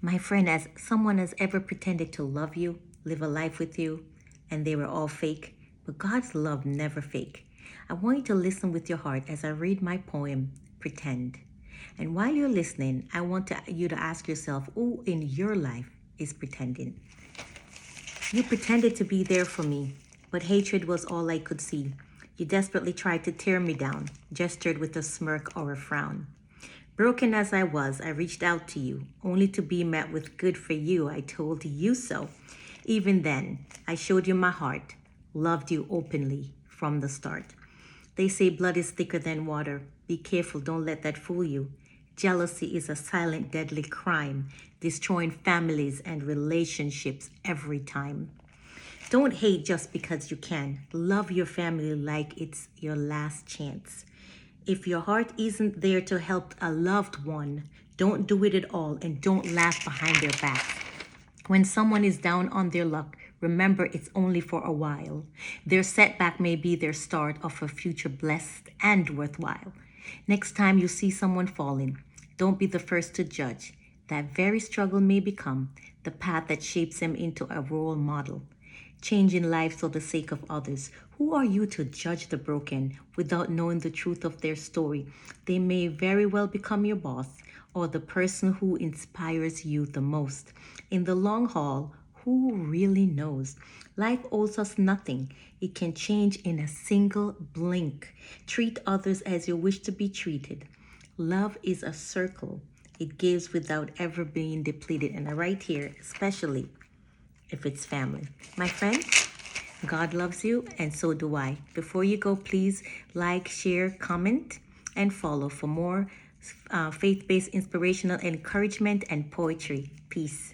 My friend, as someone has ever pretended to love you, live a life with you, and they were all fake, but God's love never fake. I want you to listen with your heart as I read my poem, Pretend. And while you're listening, I want you to ask yourself, who in your life is pretending? You pretended to be there for me, but hatred was all I could see. You desperately tried to tear me down, gestured with a smirk or a frown. Broken as I was, I reached out to you, only to be met with good for you. I told you so. Even then, I showed you my heart, loved you openly from the start. They say blood is thicker than water. Be careful, don't let that fool you. Jealousy is a silent, deadly crime, destroying families and relationships every time. Don't hate just because you can. Love your family like it's your last chance. If your heart isn't there to help a loved one, don't do it at all and don't laugh behind their back. When someone is down on their luck, remember it's only for a while. Their setback may be their start of a future blessed and worthwhile. Next time you see someone falling, don't be the first to judge. That very struggle may become the path that shapes them into a role model. Changing lives for the sake of others. Who are you to judge the broken without knowing the truth of their story? They may very well become your boss or the person who inspires you the most. In the long haul, who really knows? Life owes us nothing. It can change in a single blink. Treat others as you wish to be treated. Love is a circle. It gives without ever being depleted. And right here, especially if it's family. My friend, God loves you, and so do I. Before you go, please like, share, comment, and follow for more faith-based inspirational encouragement and poetry. Peace.